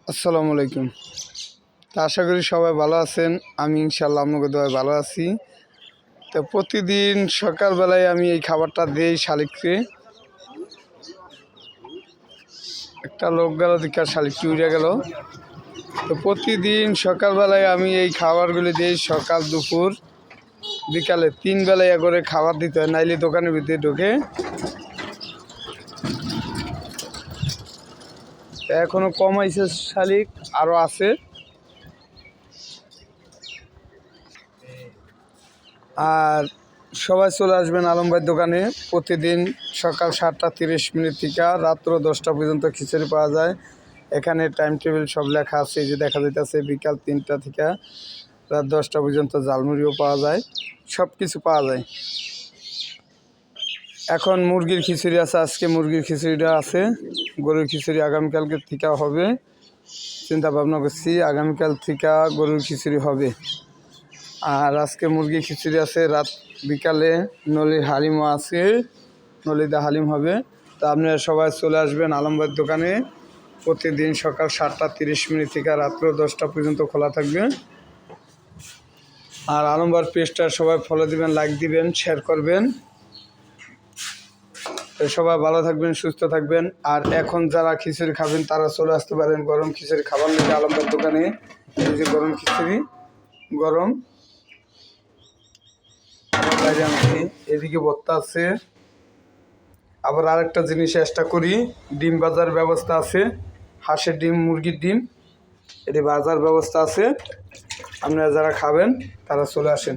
আসসালামু আলাইকুম। তা আশা করি সবাই ভালো আছেন। আমি ইনশাল্লাহ আপনাকে দোয়ায় ভালো আছি। তো প্রতিদিন সকালবেলায় আমি এই খাবারটা দিই শালিককে। একটা লোক গেল দিকে শালিকটি উড়ে গেল। তো প্রতিদিন সকালবেলায় আমি এই খাবারগুলি দিই, সকাল দুপুর বিকালে 3 বেলায় করে খাবার দিতে হয়, নাইলে দোকানের ভিতরে ঢুকে। এখনো কমাইছে শালিক, আরও আছে। আর সবাই চলে আসবেন আলম ভাইয়ের দোকানে। প্রতিদিন সকাল 7টা 30 থেকে রাত্র 10টা পর্যন্ত খিচুড়ি পাওয়া যায়। এখানে টাইম টেবিল সব লেখা আছে, এই যে দেখা যাইতেছে। বিকাল 3টা থেকে রাত 10টা পর্যন্ত ঝালমুড়িও পাওয়া যায়, সব কিছু পাওয়া যায়। এখন মুরগির খিচুড়ি আছে, আজকে মুরগির খিচুড়িটা আছে। গরুর খিচুড়ি আগামীকালকে থেকে হবে, চিন্তা ভাবনা করছি আগামীকাল থেকে গরুর খিচুড়ি হবে। আর আজকে মুরগি খিচুড়ি আছে। রাত বিকালে নলির হালিমও আছে, নলিদা হালিম হবে। তো আপনারা সবাই চলে আসবেন আলম ভাইয়ের দোকানে। প্রতিদিন সকাল 7টা 30 থেকে রাত্র 10টা পর্যন্ত খোলা থাকবে। আর আলম ভাইয়ের পেজটা সবাই ফলো দিবেন, লাইক দিবেন, শেয়ার করবেন। তো সবাই ভালো থাকবেন, সুস্থ থাকবেন। আর এখন যারা খিচুড়ি খাবেন তারা চলে আসতে পারেন গরম খিচুড়ি খাবার লেগে আলম ভাইয়ের দোকানে। এই যে গরম খিচুড়ি, গরম বাইরে আনছি। এদিকে ভর্তা আছে। আবার আরেকটা জিনিস চেষ্টা করি, ডিম বাজার ব্যবস্থা আছে। হাঁসের ডিম, মুরগির ডিম, এটি বাজার ব্যবস্থা আছে। আপনারা যারা খাবেন তারা চলে আসেন।